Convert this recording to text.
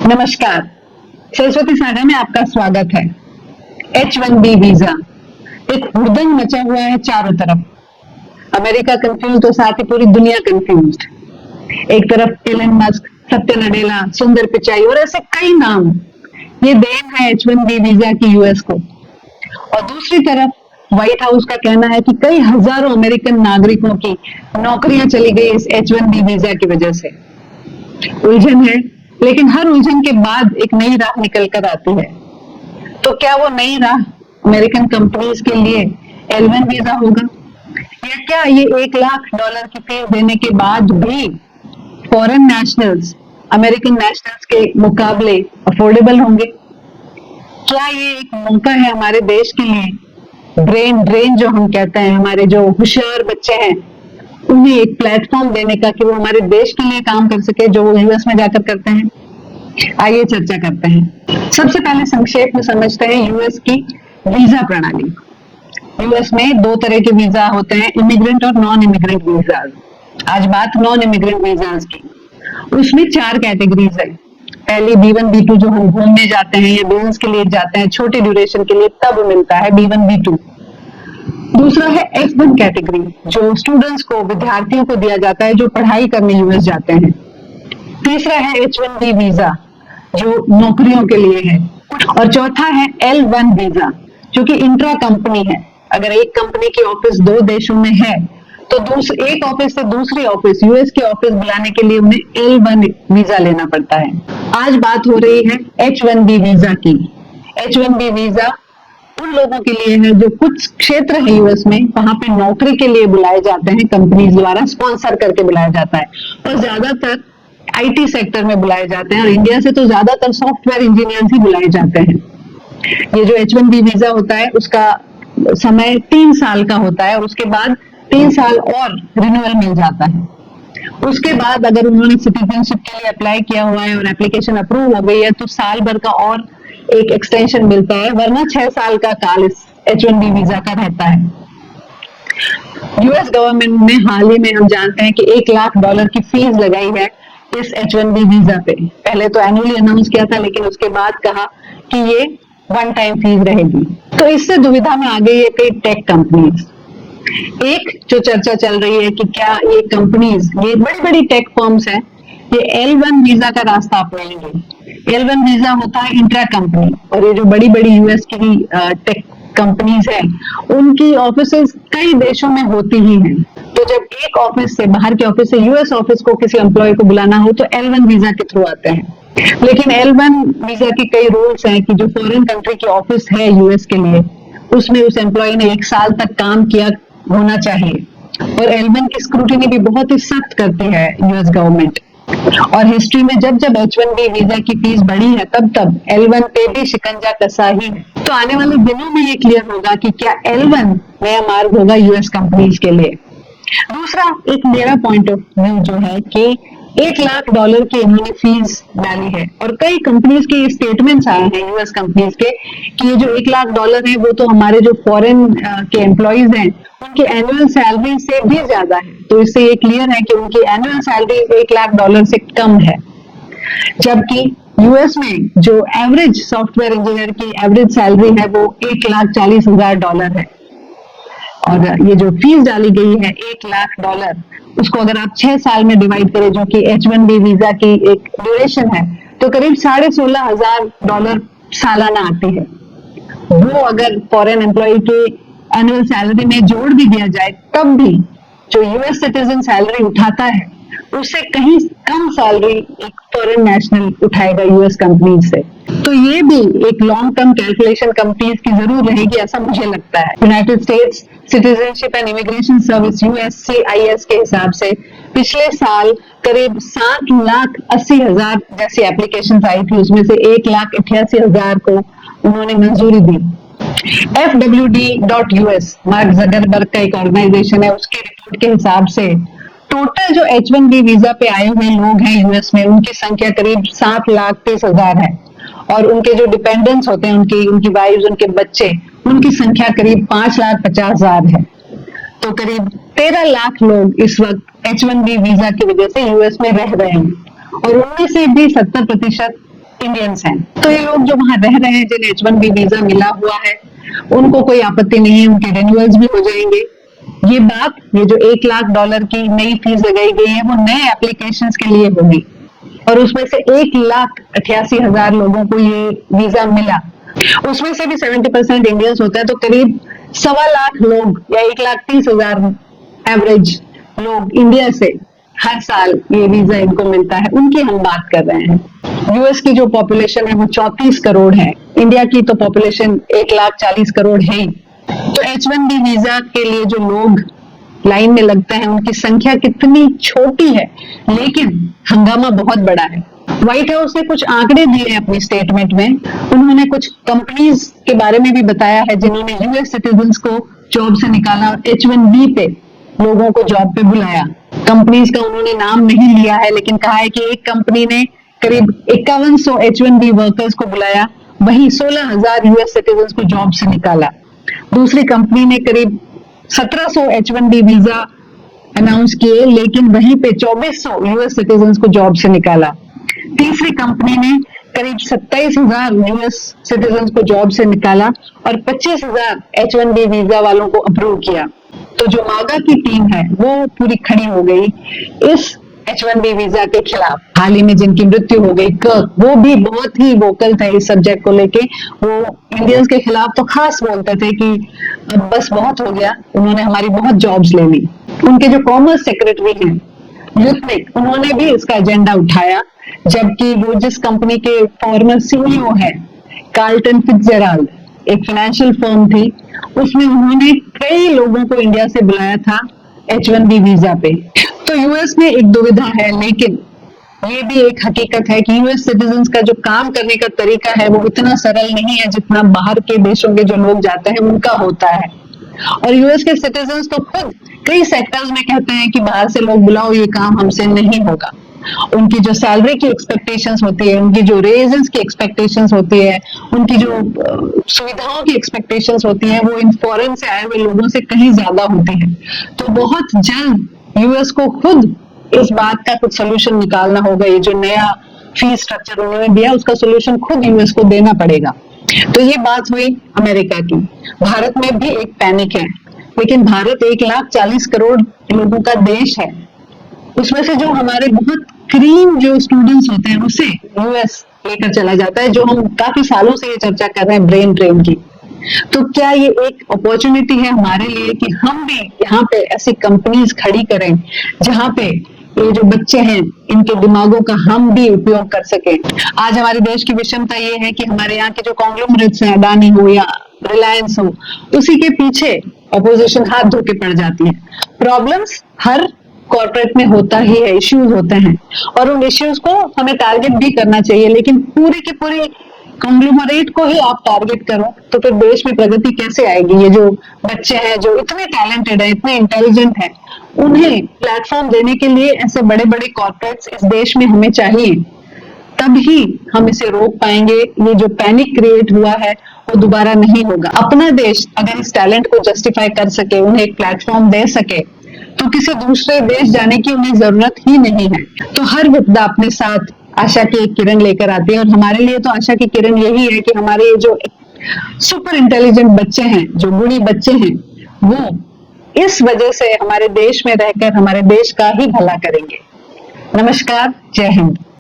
नमस्कार। सरस्वती सागर में आपका स्वागत है। H1B वीजा एक हुड़दंग मचा हुआ है चारों तरफ। अमेरिका कंफ्यूज तो साथ ही पूरी दुनिया कंफ्यूज। एक तरफ एलन मस्क, सत्य नडेला, सुंदर पिचाई और ऐसे कई नाम। ये देन है H1B वीजा की यूएस को। और दूसरी तरफ व्हाइट हाउस का कहना है कि कई हजारों अमेरिकन नागरिकों की नौकरियां चली गई इस H1B वीजा की वजह से। उलझन है, लेकिन हर उलझन के बाद एक नई राह निकल कर आती है। तो क्या वो नई राह अमेरिकन कंपनीज के लिए L1 वीजा होगा, या क्या ये $1 लाख की फीस देने के बाद भी फॉरेन नेशनल्स अमेरिकन नेशनल्स के मुकाबले अफोर्डेबल होंगे? क्या ये एक मौका है हमारे देश के लिए, ब्रेन ड्रेन जो हम कहते हैं, हमारे जो होशियार बच्चे हैं उन्हें एक प्लेटफॉर्म देने का कि वो हमारे देश के लिए काम कर सके जो वो यूएस में जाकर करते हैं? आइए चर्चा करते हैं। सबसे पहले संक्षेप में समझते हैं यूएस की वीजा प्रणाली। यूएस में दो तरह के वीजा होते हैं, इमिग्रेंट और नॉन इमिग्रेंट वीजा। आज बात नॉन इमिग्रेंट वीजाज की। उसमें 4 कैटेगरीज है। पहली B1 B2 जो हम घूमने जाते हैं या बिजनेस के लिए जाते हैं छोटे ड्यूरेशन के लिए, तब मिलता है B1 B2। दूसरा है F1 कैटेगरी जो स्टूडेंट्स को, विद्यार्थियों को दिया जाता है जो पढ़ाई करने यूएस जाते हैं। तीसरा है H1B वीजा जो नौकरियों के लिए है। और चौथा है L1 वीजा जो कि इंट्रा कंपनी है। अगर एक कंपनी की ऑफिस 2 देशों में है तो एक ऑफिस से दूसरी ऑफिस, यूएस की ऑफिस बुलाने के लिए उन्हें L1 वीजा लेना पड़ता है। आज बात हो रही है H1B वीजा की। H1B वीजा उन लोगों के लिए है जो कुछ क्षेत्र है यूएस में, वहां पे नौकरी के लिए बुलाए जाते हैं, कंपनीज द्वारा स्पॉन्सर करके बुलाया जाता है, और ज्यादातर आईटी सेक्टर में बुलाए जाते हैं। और इंडिया से तो ज्यादातर सॉफ्टवेयर इंजीनियर्स ही बुलाए जाते हैं। ये जो H1B वीजा होता है उसका समय 3 साल का होता है और उसके बाद 3 साल और रिन्यूअल मिल जाता है। उसके बाद अगर उन्होंने सिटीजनशिप के लिए अप्लाई किया हुआ है और एप्लीकेशन अप्रूव हो गई है तो साल भर का और एक एक्सटेंशन मिलता है, वरना 6 साल का काल इस H1B वीजा का रहता है। यूएस गवर्नमेंट ने हाल ही में, हम जानते हैं कि $1 लाख की फीस लगाई है इस H1B वीजा पे। पहले तो एनुअली अनाउंस किया था, लेकिन उसके बाद कहा कि ये वन टाइम फीस रहेगी। तो इससे दुविधा में आ गई है कई टेक कंपनीज। एक जो चर्चा चल रही है कि क्या ये कंपनीज, ये बड़ी बड़ी टेक फर्म्स हैं, ये L1 वीजा का रास्ता अपनाएंगे। L1 वीजा होता है इंट्रा कंपनी, और ये जो बड़ी बड़ी यूएस की टेक कंपनीज हैं उनकी ऑफिसेज कई देशों में होती ही हैं। तो जब एक ऑफिस से, बाहर के ऑफिस से यूएस ऑफिस को किसी एम्प्लॉय को बुलाना हो तो L1 वीजा के थ्रू आते हैं। लेकिन L1 वीजा के कई रूल्स हैं कि जो फॉरेन कंट्री की ऑफिस है यूएस के लिए, उसमें उस एम्प्लॉय ने 1 साल तक काम किया होना चाहिए। और L1 की स्क्रूटिनी भी बहुत ही सख्त करती है यूएस गवर्नमेंट। और हिस्ट्री में जब जब H1B वीजा की फीस बढ़ी है तब तब L1 पे भी शिकंजा कसा ही है। तो आने वाले दिनों में ये क्लियर होगा कि क्या L1 नया मार्ग होगा यूएस कंपनीज के लिए। दूसरा एक मेरा पॉइंट ऑफ व्यू जो है कि $1 लाख की इन्होंने फीस डाली है, और कई कंपनीज के स्टेटमेंट्स आए हैं यूएस कंपनीज के कि ये जो $1 लाख है वो तो हमारे जो फॉरेन के एम्प्लॉइज हैं उनकी एनुअल सैलरी से भी ज्यादा है। तो इससे ये क्लियर है कि उनकी एनुअल सैलरी $1 लाख से कम है। जबकि यूएस में जो एवरेज सॉफ्टवेयर इंजीनियर की एवरेज सैलरी है वो $1,40,000 है। और ये जो फीस डाली गई है $1 लाख, उसको अगर आप 6 साल में डिवाइड करें जो कि H1B वीजा की एक ड्यूरेशन है, तो करीब $16,500 सालाना आती है। वो अगर फॉरेन एम्प्लॉय के एनुअल सैलरी में जोड़ भी दिया जाए तब भी जो यूएस सिटीजन सैलरी उठाता है उससे कहीं कम सैलरी एक फॉरेन नेशनल उठाएगा यूएस कंपनी से। तो ये भी एक लॉन्ग टर्म कैलकुलेशन कंपनीज की जरूर रहेगी, ऐसा मुझे लगता है। United states citizenship and immigration service USCIS के हिसाब से पिछले साल करीब 7,80,000 जैसी एप्लीकेशन आई थी, उसमें से 1,88,000 को उन्होंने मंजूरी दी। FWD.US, मार्क जकरबर्ग का एक ऑर्गेनाइजेशन है, उसकी रिपोर्ट के हिसाब से टोटल जो H1B वीजा पे आए हुए लोग हैं यूएस में, उनकी संख्या करीब 7,30,000 है। और उनके जो डिपेंडेंट्स होते हैं, उनकी वाइफ्स, उनके बच्चे, उनकी संख्या करीब 5,50,000 है। तो करीब 13 लाख लोग इस वक्त H1B वीजा की वजह से यूएस में रह रहे हैं, और उनमें से भी 70% इंडियंस हैं। तो ये लोग जो वहां रह रहे हैं, जिन्हें H1B वीजा मिला हुआ है, उनको कोई आपत्ति नहीं है, उनके रिन्यूअल्स भी हो जाएंगे। ये जो $1 लाख की नई फीस लगाई गई है, वो नए एप्लीकेशंस के लिए होगी और उसमें से 1,88,000 लोगों को ये वीजा मिला। उसमें से भी 70% इंडियंस होता है, तो करीब 1.25 लाख लोग या 1,30,000 एवरेज लोग इंडिया से हर साल ये वीजा इनको मिलता है, उनकी हम बात कर रहे हैं। यूएस की जो पॉपुलेशन है वो 34 करोड़ है, इंडिया की तो पॉपुलेशन 1,40,00,000 करोड़ है ही। तो H1B वीजा के लिए जो लोग लाइन में लगते हैं, उनकी संख्या कितनी छोटी है, लेकिन हंगामा बहुत बड़ा है। व्हाइट हाउस ने कुछ आंकड़े दिए हैं अपनी स्टेटमेंट में। उन्होंने कुछ कंपनीज के बारे में भी बताया है जिन्होंने यूएस सिटीजन्स को जॉब से निकाला और H1B पे लोगों को जॉब पे बुलाया। कंपनीज का उन्होंने नाम नहीं लिया है, लेकिन कहा है कि एक कंपनी ने करीब 5100 H1B वर्कर्स को बुलाया, वहीं 16,000 यूएस सिटीजन्स को जॉब से निकाला। दूसरी कंपनी ने करीब 1700 H1B वीजा अनाउंस किए, लेकिन वहीं पे 2400 यूएस सिटीजन्स को जॉब से निकाला। तीसरी कंपनी ने करीब 27,000 यूएस सिटीजन्स को जॉब से निकाला और 25,000 H1B वीजा वालों को अप्रूव किया। तो जो मागा की टीम है वो पूरी खड़ी हो गई इस H1B वीजा के खिलाफ। हाल ही में जिनकी मृत्यु हो गई, कर्क, वो भी बहुत ही वोकल थे इस सब्जेक्ट को लेके। वो इंडियंस के खिलाफ तो खास बोलते थे कि अब बस बहुत हो गया, उन्होंने हमारी बहुत जॉब्स ले ली। उनके जो कॉमर्स सेक्रेटरी हैं युथनिक, उन्होंने भी इसका एजेंडा उठाया, जबकि वो जिस कंपनी के फॉर्मर सीईओ है कार्ल्टन फिट्जजेराल्ड, एक फाइनेंशियल फर्म थी, उसमें उन्होंने कई लोगों को इंडिया से बुलाया था H1B वीजा पे। तो यूएस में एक दुविधा है, लेकिन ये भी एक हकीकत है कि यूएस सिटीजन्स का जो काम करने का तरीका है वो इतना सरल नहीं है जितना बाहर के देशों के जो लोग जाते हैं उनका होता है। और यूएस के सिटीजन्स तो खुद कई सेक्टर्स में कहते हैं कि बाहर से लोग बुलाओ, ये काम हमसे नहीं होगा। उनकी जो सैलरी की एक्सपेक्टेशंस होती है, उनकी जो रेजेस की एक्सपेक्टेशंस होती है, उनकी जो सुविधाओं की एक्सपेक्टेशंस होती है, वो इन फॉरेन से आए हुए लोगों से कहीं ज्यादा होती है। तो बहुत जल्द यूएस को खुद इस बात का कुछ सोल्यूशन निकालना होगा। ये जो नया फीस स्ट्रक्चर उन्होंने दिया, उसका सोल्यूशन खुद यूएस को देना पड़ेगा। तो ये बात हुई अमेरिका की। भारत में भी एक पैनिक है, लेकिन भारत 1,40,00,000 करोड़ लोगों का देश है। उसमें से जो हमारे बहुत क्रीम जो स्टूडेंट्स होते हैं उसे यूएस लेकर चला जाता है, जो हम काफी सालों से ये चर्चा कर रहे हैं ब्रेन ड्रेन की। तो क्या ये एक अपॉर्चुनिटी है हमारे लिए कि हम भी यहाँ पे ऐसी कंपनीज खड़ी करें जहाँ पे ये जो बच्चे हैं इनके दिमागों का हम भी उपयोग कर सके। आज हमारे देश की विषमता ये है कि हमारे यहाँ के जो कॉन्ग्लोमरेट्स हैं, अडानी हो या रिलायंस हो, उसी के पीछे अपोजिशन हाथ धो के पड़ जाती है। प्रॉब्लम्स हर कॉर्पोरेट में होता ही है, इश्यूज होते हैं और उन इश्यूज को हमें टारगेट भी करना चाहिए, लेकिन पूरी की पूरी कॉन्ग्लोमरेट को ही आप टारगेट करो तो फिर देश में प्रगति कैसे आएगी। ये जो बच्चे हैं जो इतने टैलेंटेड है, इतने इंटेलिजेंट है, उन्हें प्लेटफॉर्म देने के लिए ऐसे बड़े बड़े कॉर्पोरेट्स इस देश में हमें चाहिए, तभी हम इसे रोक पाएंगे। ये जो पैनिक क्रिएट हुआ है वो दोबारा नहीं होगा। अपना देश अगर इस टैलेंट को जस्टिफाई कर सके, उन्हें एक प्लेटफॉर्म दे सके, तो किसी दूसरे देश जाने की उन्हें जरूरत ही नहीं है। तो हर विपदा अपने साथ आशा की एक किरण लेकर आती है और हमारे लिए तो आशा की किरण यही है कि हमारे ये जो सुपर इंटेलिजेंट बच्चे हैं, जो गुणी बच्चे हैं, वो इस वजह से हमारे देश में रहकर हमारे देश का ही भला करेंगे। नमस्कार, जय हिंद।